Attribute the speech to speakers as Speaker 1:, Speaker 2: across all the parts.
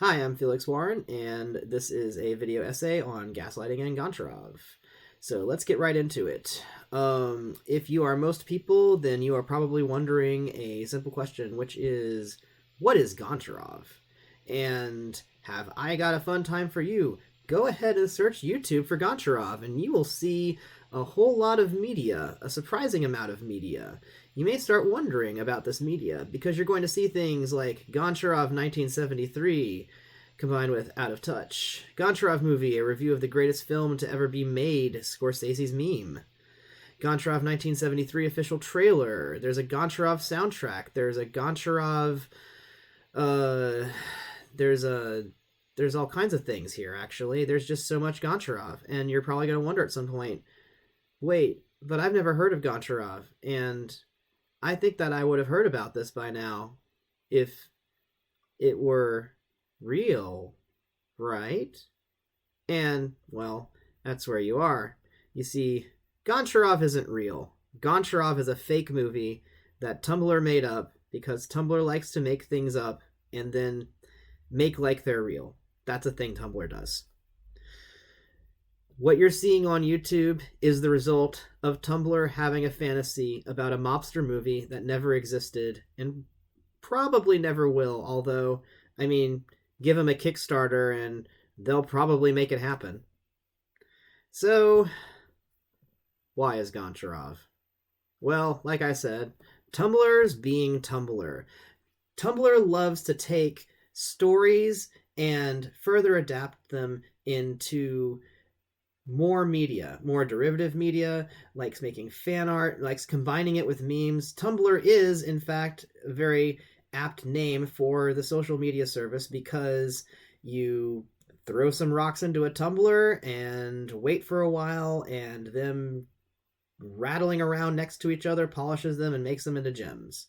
Speaker 1: Hi, I'm Felix Warren, and this is a video essay on gaslighting and Goncharov. So let's get right into it. If you are most people, then you are probably wondering a simple question, which is, what is Goncharov? And have I got a fun time for you? Go ahead and search YouTube for Goncharov, and you will see a whole lot of media, a surprising amount of media. You may start wondering about this media because you're going to see things like Goncharov 1973 combined with Out of Touch. Goncharov movie, a review of the greatest film to ever be made, Scorsese's meme. Goncharov 1973 official trailer. There's a Goncharov soundtrack. There's a Goncharov uh there's a there's all kinds of things here actually. There's just so much Goncharov, and you're probably going to wonder at some point, wait, but I've never heard of Goncharov, and I think that I would have heard about this by now if it were real, right? And, well, that's where you are. You see, Goncharov isn't real. Goncharov is a fake movie that Tumblr made up because Tumblr likes to make things up and then make like they're real. That's a thing Tumblr does. What you're seeing on YouTube is the result of Tumblr having a fantasy about a mobster movie that never existed and probably never will, although, I mean, give them a Kickstarter and they'll probably make it happen. So, why is Goncharov? Well, like I said, Tumblr's being Tumblr. Tumblr loves to take stories and further adapt them into more media, more derivative media, likes making fan art, likes combining it with memes. Tumblr is, in fact, a very apt name for the social media service because you throw some rocks into a tumbler and wait for a while, and them rattling around next to each other polishes them and makes them into gems.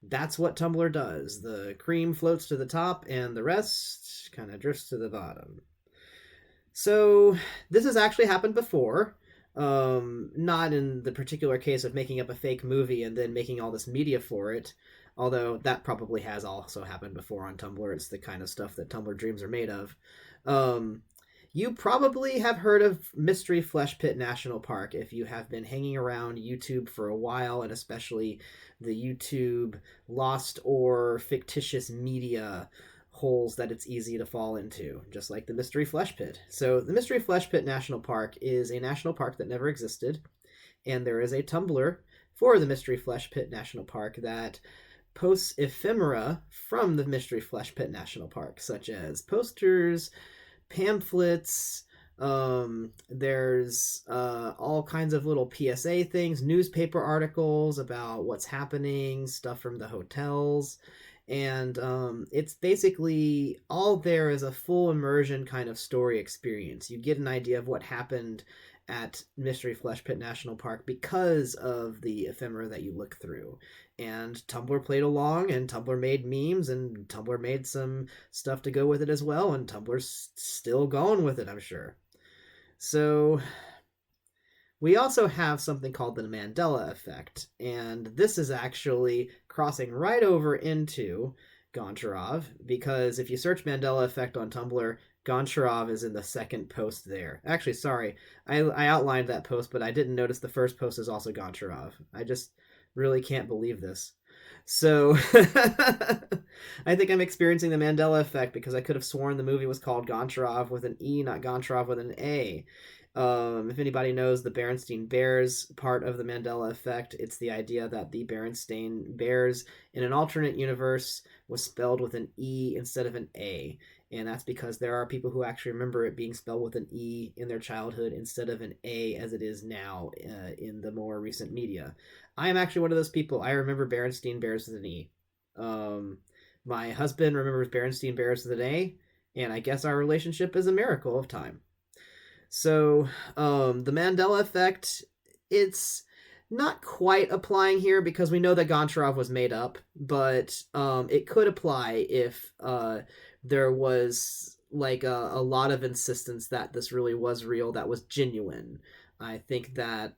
Speaker 1: That's what Tumblr does. The cream floats to the top and the rest kind of drifts to the bottom. So this has actually happened before. Not in the particular case of making up a fake movie and then making all this media for it, although that probably has also happened before on Tumblr. It's the kind of stuff that Tumblr dreams are made of. Um, you probably have heard of Mystery Flesh Pit National Park if you have been hanging around YouTube for a while, and especially the YouTube lost or fictitious media holes that it's easy to fall into, just like the Mystery Flesh Pit. So the Mystery Flesh Pit National Park is a national park that never existed, and there is a Tumblr for the Mystery Flesh Pit National Park that posts ephemera from the Mystery Flesh Pit National Park, such as posters, pamphlets. There's all kinds of little PSA things, newspaper articles about what's happening, stuff from the hotels, and it's basically all there is a full immersion kind of story experience. You get an idea of what happened at Mystery Flesh Pit National Park because of the ephemera that you look through. And Tumblr played along, and Tumblr made memes, and Tumblr made some stuff to go with it as well, and Tumblr's still going with it, I'm sure. So we also have something called the Mandela effect, and this is actually crossing right over into Goncharov, because if you search Mandela effect on Tumblr, Goncharov is in the second post there. Actually, sorry, I outlined that post, but I didn't notice the first post is also Goncharov. I just really can't believe this. So I think I'm experiencing the Mandela effect because I could have sworn the movie was called Goncharov with an E, not Goncharov with an A. If anybody knows the Berenstain Bears part of the Mandela effect, it's the idea that the Berenstain Bears in an alternate universe was spelled with an E instead of an A. And that's because there are people who actually remember it being spelled with an E in their childhood instead of an A as it is now in the more recent media. I am actually one of those people. I remember Berenstain Bears with an E. My husband remembers Berenstain Bears with an A, and I guess our relationship is a miracle of time. So, the Mandela effect, it's not quite applying here because we know that Goncharov was made up, but it could apply if there was like a lot of insistence that this really was real, that was genuine. I think that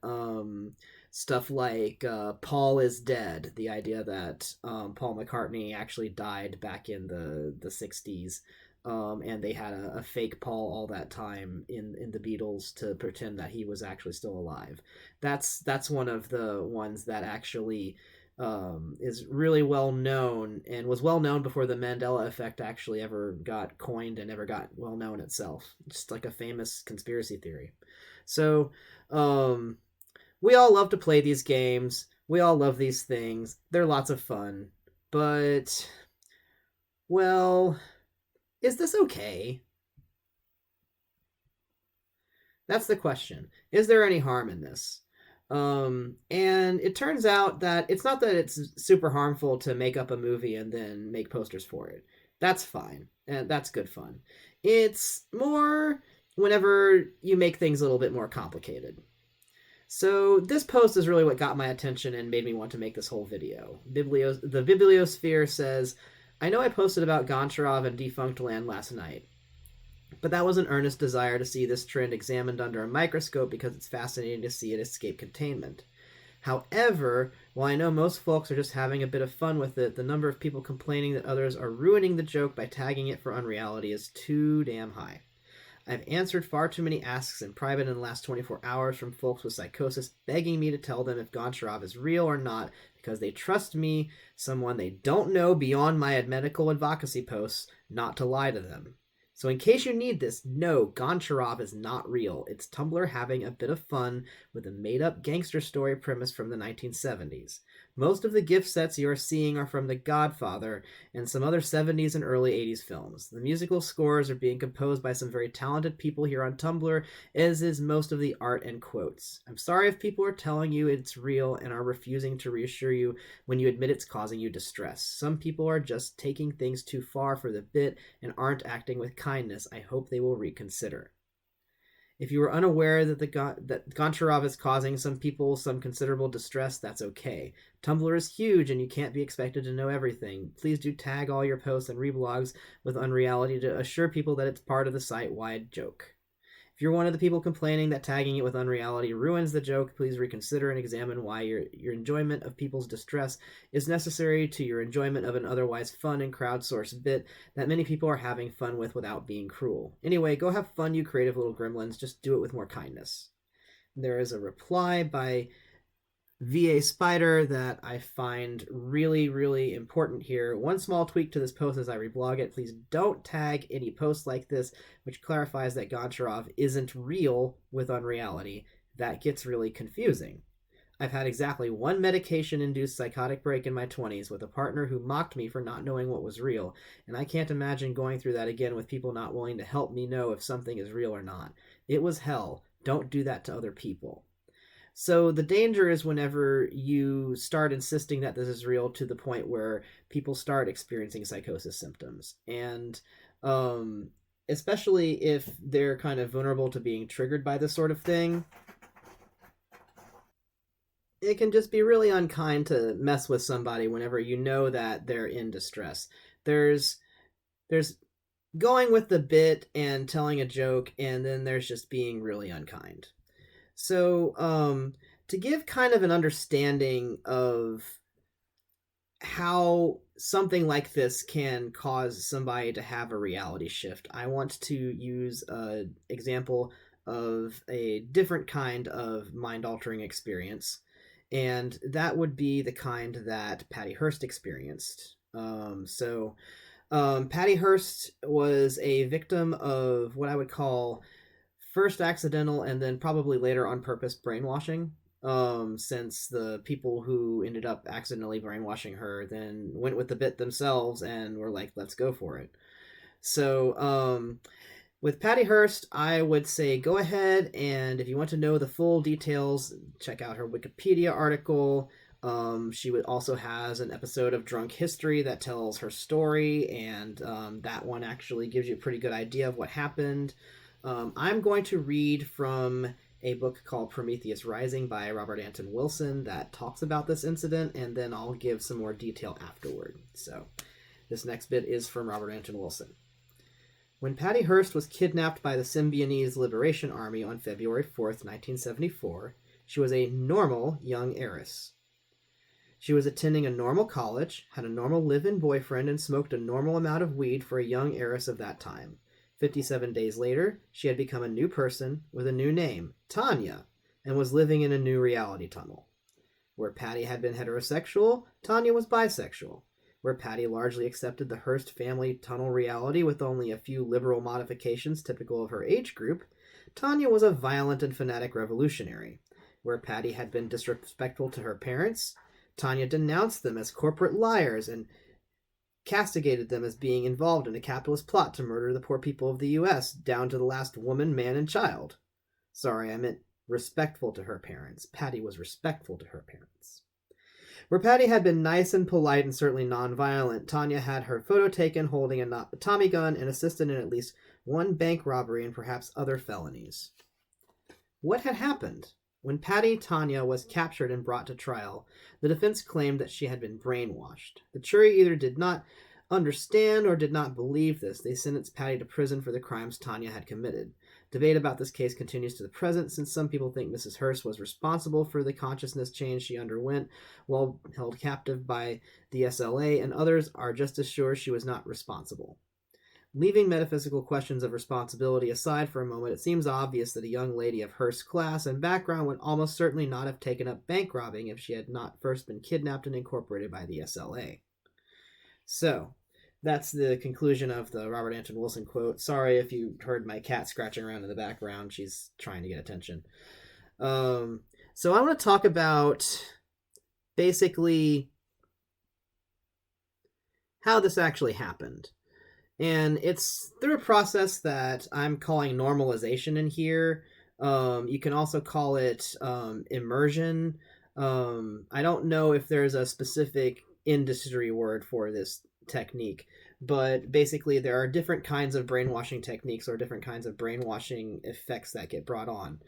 Speaker 1: stuff like Paul is dead, the idea that Paul McCartney actually died back in the 60s, and they had a fake Paul all that time in the Beatles to pretend that he was actually still alive. That's one of the ones that actually is really well known and was well known before the Mandela effect actually ever got coined and ever got well known itself. Just like a famous conspiracy theory. So we all love to play these games. We all love these things. They're lots of fun. But, well, is this okay? That's the question. Is there any harm in this? And it turns out that it's not that it's super harmful to make up a movie and then make posters for it. That's fine. And that's good fun. It's more whenever you make things a little bit more complicated. So this post is really what got my attention and made me want to make this whole video. The Bibliosphere says, I know I posted about Goncharov and Defunct Land last night, but that was an earnest desire to see this trend examined under a microscope because it's fascinating to see it escape containment. However, while I know most folks are just having a bit of fun with it, the number of people complaining that others are ruining the joke by tagging it for unreality is too damn high. I've answered far too many asks in private in the last 24 hours from folks with psychosis begging me to tell them if Goncharov is real or not because they trust me, someone they don't know beyond my medical advocacy posts, not to lie to them. So in case you need this, no, Goncharov is not real. It's Tumblr having a bit of fun with a made-up gangster story premise from the 1970s. Most of the gift sets you are seeing are from The Godfather and some other 70s and early 80s films. The musical scores are being composed by some very talented people here on Tumblr, as is most of the art and quotes. I'm sorry if people are telling you it's real and are refusing to reassure you when you admit it's causing you distress. Some people are just taking things too far for the bit and aren't acting with kindness. I hope they will reconsider. If you were unaware that that Goncharov is causing some people some considerable distress, that's okay. Tumblr is huge and you can't be expected to know everything. Please do tag all your posts and reblogs with unreality to assure people that it's part of the site-wide joke. If you're one of the people complaining that tagging it with unreality ruins the joke, please reconsider and examine why your enjoyment of people's distress is necessary to your enjoyment of an otherwise fun and crowdsourced bit that many people are having fun with without being cruel. Anyway, go have fun, you creative little gremlins. Just do it with more kindness. There is a reply by VA Spider that I find really, really important here. One small tweak to this post as I reblog it. Please don't tag any posts like this, which clarifies that Goncharov isn't real with unreality. That gets really confusing. I've had exactly one medication-induced psychotic break in my 20s with a partner who mocked me for not knowing what was real, and I can't imagine going through that again with people not willing to help me know if something is real or not. It was hell. Don't do that to other people. So the danger is whenever you start insisting that this is real to the point where people start experiencing psychosis symptoms. And especially if they're kind of vulnerable to being triggered by this sort of thing, it can just be really unkind to mess with somebody whenever you know that they're in distress. There's going with the bit and telling a joke, and then there's just being really unkind. So, to give kind of an understanding of how something like this can cause somebody to have a reality shift, I want to use an example of a different kind of mind-altering experience, and that would be the kind that Patty Hearst experienced. Patty Hearst was a victim of what I would call first accidental and then probably later on purpose brainwashing, since the people who ended up accidentally brainwashing her then went with the bit themselves and were like, let's go for it. So with Patty Hearst, I would say go ahead, and if you want to know the full details, check out her Wikipedia article. She also has an episode of Drunk History that tells her story, and that one actually gives you a pretty good idea of what happened. I'm going to read from a book called Prometheus Rising by Robert Anton Wilson that talks about this incident, and then I'll give some more detail afterward. So this next bit is from Robert Anton Wilson. When Patty Hearst was kidnapped by the Symbionese Liberation Army on February 4th, 1974, she was a normal young heiress. She was attending a normal college, had a normal live-in boyfriend, and smoked a normal amount of weed for a young heiress of that time. 57 days later, she had become a new person with a new name, Tanya, and was living in a new reality tunnel. Where Patty had been heterosexual, Tanya was bisexual. Where Patty largely accepted the Hearst family tunnel reality with only a few liberal modifications typical of her age group, Tanya was a violent and fanatic revolutionary. Where Patty had been disrespectful to her parents, Tanya denounced them as corporate liars and castigated them as being involved in a capitalist plot to murder the poor people of the U.S., down to the last woman, man, and child. Sorry, I meant respectful to her parents. Patty was respectful to her parents. Where Patty had been nice and polite and certainly non-violent, Tanya had her photo taken holding a Tommy gun and assisted in at least one bank robbery and perhaps other felonies. What had happened? When Patty Tanya was captured and brought to trial, the defense claimed that she had been brainwashed. The jury either did not understand or did not believe this. They sentenced Patty to prison for the crimes Tanya had committed. Debate about this case continues to the present, since some people think Mrs. Hearst was responsible for the consciousness change she underwent while held captive by the SLA, and others are just as sure she was not responsible. Leaving metaphysical questions of responsibility aside for a moment, it seems obvious that a young lady of Hearst's class and background would almost certainly not have taken up bank robbing if she had not first been kidnapped and incorporated by the SLA. So, that's the conclusion of the Robert Anton Wilson quote. Sorry if you heard my cat scratching around in the background. She's trying to get attention. So I want to talk about basically how this actually happened. And it's through a process that I'm calling normalization in here. You can also call it immersion. I don't know if there's a specific industry word for this technique, but basically there are different kinds of brainwashing techniques or different kinds of brainwashing effects that get brought on.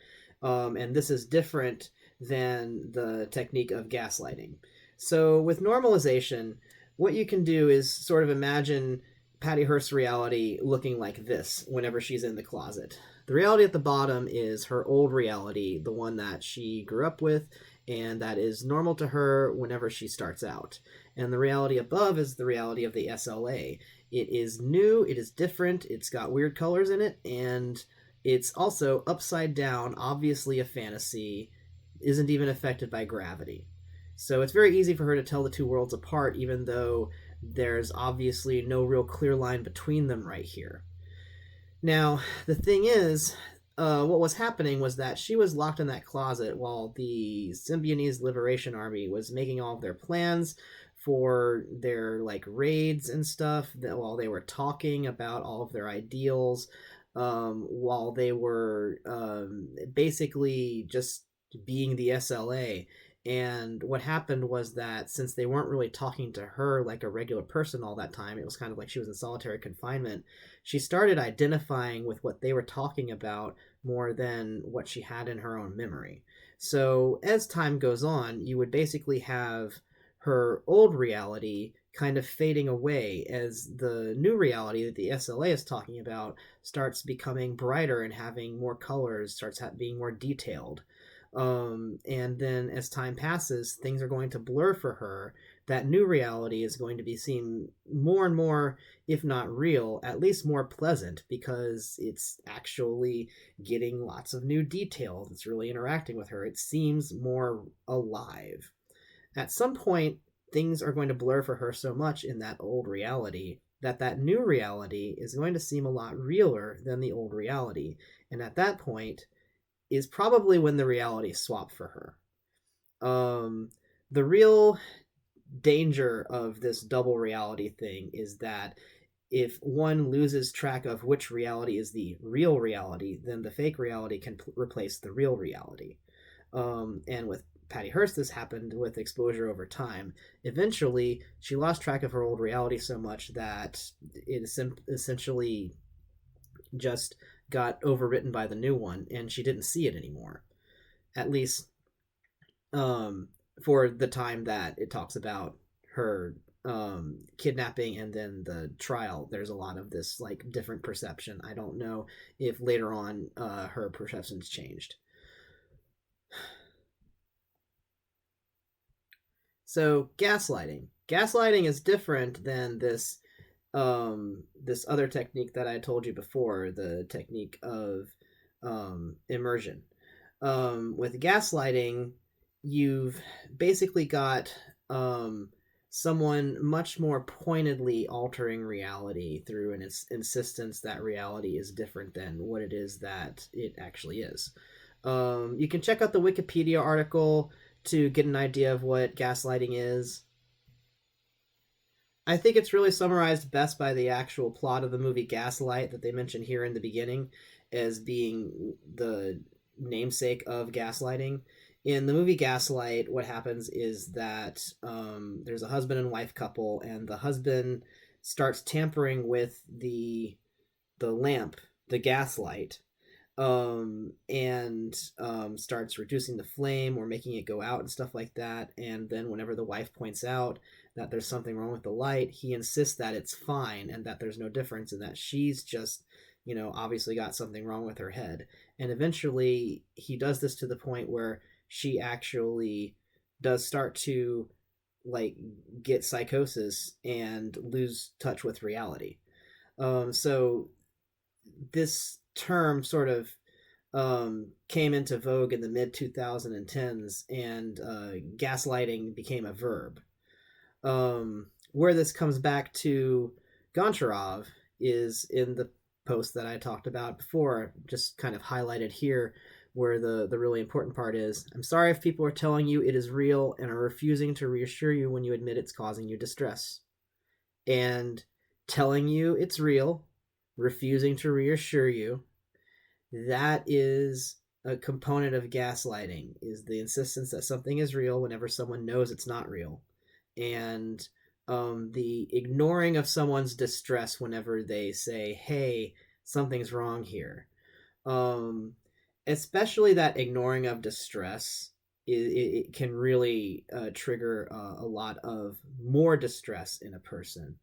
Speaker 1: And this is different than the technique of gaslighting. So with normalization, what you can do is sort of imagine Patty Hearst's reality looking like this whenever she's in the closet. The reality at the bottom is her old reality, the one that she grew up with, and that is normal to her whenever she starts out. And the reality above is the reality of the SLA. It is new, it is different, it's got weird colors in it, and it's also upside down, obviously a fantasy, isn't even affected by gravity. So it's very easy for her to tell the two worlds apart, even though there's obviously no real clear line between them right here. Now, the thing is, what was happening was that she was locked in that closet while the Symbionese Liberation Army was making all of their plans for their raids and stuff, while they were talking about all of their ideals, while they were basically just being the SLA. And what happened was that since they weren't really talking to her like a regular person all that time, it was kind of like she was in solitary confinement, she started identifying with what they were talking about more than what she had in her own memory. So as time goes on, you would basically have her old reality kind of fading away as the new reality that the SLA is talking about starts becoming brighter and having more colors, starts being more detailed. And then as time passes, things are going to blur for her. That new reality is going to be seen more and more, if not real, at least more pleasant, because it's actually getting lots of new details. It's really interacting with her. It seems more alive. At some point, things are going to blur for her so much in that old reality that new reality is going to seem a lot realer than the old reality. And at that point is probably when the reality swapped for her. The real danger of this double reality thing is that if one loses track of which reality is the real reality, then the fake reality can replace the real reality. And with Patty Hearst, this happened with exposure over time. Eventually, she lost track of her old reality so much that it essentially just got overwritten by the new one, and she didn't see it anymore. At least for the time that it talks about her kidnapping and then the trial, there's a lot of this different perception. I don't know if later on her perceptions changed. So gaslighting. Gaslighting is different than this other technique that I told you before, the technique of immersion. With gaslighting, you've basically got someone much more pointedly altering reality through an insistence that reality is different than what it is that it actually is. You can check out the Wikipedia article to get an idea of what gaslighting is. I think it's really summarized best by the actual plot of the movie Gaslight that they mention here in the beginning as being the namesake of gaslighting. In the movie Gaslight, what happens is that there's a husband and wife couple, and the husband starts tampering with the lamp, the gaslight, and starts reducing the flame or making it go out and stuff like that. And then whenever the wife points out that there's something wrong with the light, he insists that it's fine and that there's no difference and that she's just, obviously got something wrong with her head. And eventually he does this to the point where she actually does start to like get psychosis and lose touch with reality. So this term sort of came into vogue in the mid 2010s, and gaslighting became a verb. Where this comes back to Goncharov is in the post that I talked about before, just kind of highlighted here, where the really important part is, I'm sorry if people are telling you it is real and are refusing to reassure you when you admit it's causing you distress. And telling you it's real, refusing to reassure you, that is a component of gaslighting, is the insistence that something is real whenever someone knows it's not real. And the ignoring of someone's distress whenever they say, hey, something's wrong here. Especially that ignoring of distress, it can really trigger a lot of more distress in a person.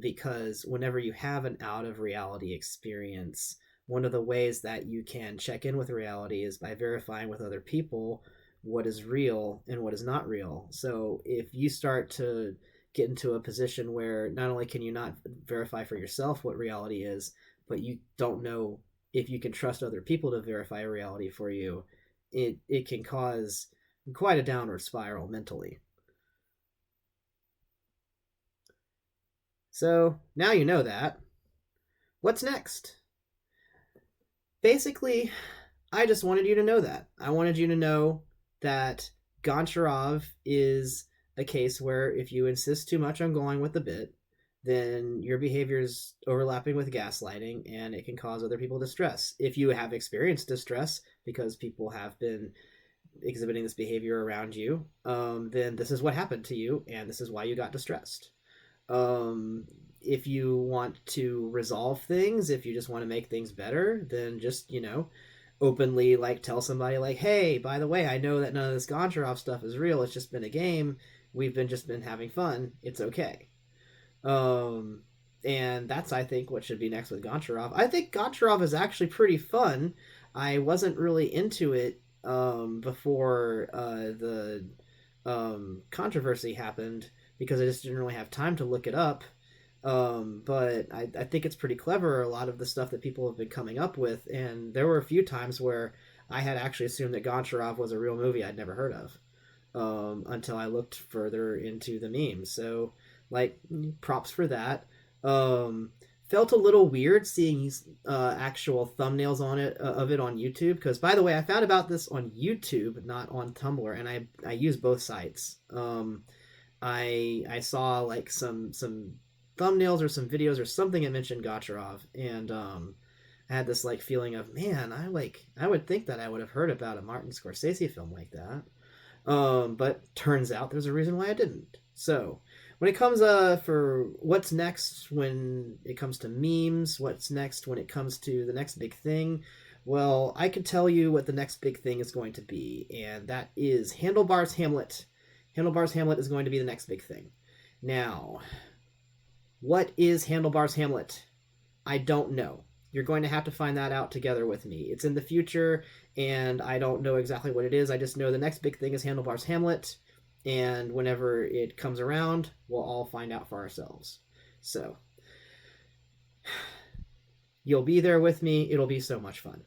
Speaker 1: Because whenever you have an out of reality experience, one of the ways that you can check in with reality is by verifying with other people what is real and what is not real. So if you start to get into a position where not only can you not verify for yourself what reality is, but you don't know if you can trust other people to verify reality for you, it can cause quite a downward spiral mentally. So now you know that. What's next? Basically, I just wanted you to know that. I wanted you to know that Goncharov is a case where if you insist too much on going with the bit, then your behavior is overlapping with gaslighting and it can cause other people distress. If you have experienced distress because people have been exhibiting this behavior around you, then this is what happened to you and this is why you got distressed. If you want to resolve things, if you just want to make things better, then just, openly like tell somebody like, hey, by the way, I know that none of this Goncharov stuff is real. It's just been a game. We've just been having fun. It's okay. And that's, I think, what should be next with Goncharov. I think Goncharov is actually pretty fun. I wasn't really into it before the controversy happened because I just didn't really have time to look it up. But I think it's pretty clever, a lot of the stuff that people have been coming up with, and there were a few times where I had actually assumed that Goncharov was a real movie I'd never heard of until I looked further into the memes. So, like, props for that. Felt a little weird seeing actual thumbnails on it of it on YouTube, because by the way, I found about this on YouTube, not on Tumblr, and I use both sites. I saw like some thumbnails or some videos or something that mentioned Goncharov, and I had this like feeling of, man, I would think that I would have heard about a Martin Scorsese film like that, but turns out there's a reason why I didn't. So when it comes for what's next when it comes to memes, what's next when it comes to the next big thing, well, I could tell you what the next big thing is going to be, and that is Handlebars Hamlet. Handlebars Hamlet is going to be the next big thing. Now, what is Handlebars Hamlet? I don't know. You're going to have to find that out together with me. It's in the future, and I don't know exactly what it is. I just know the next big thing is Handlebars Hamlet, and whenever it comes around, we'll all find out for ourselves. So you'll be there with me. It'll be so much fun.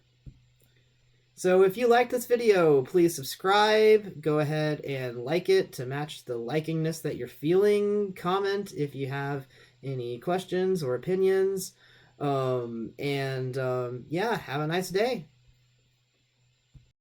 Speaker 1: So if you like this video, please subscribe. Go ahead and like it to match the likingness that you're feeling. Comment if you have any questions or opinions. Yeah, have a nice day.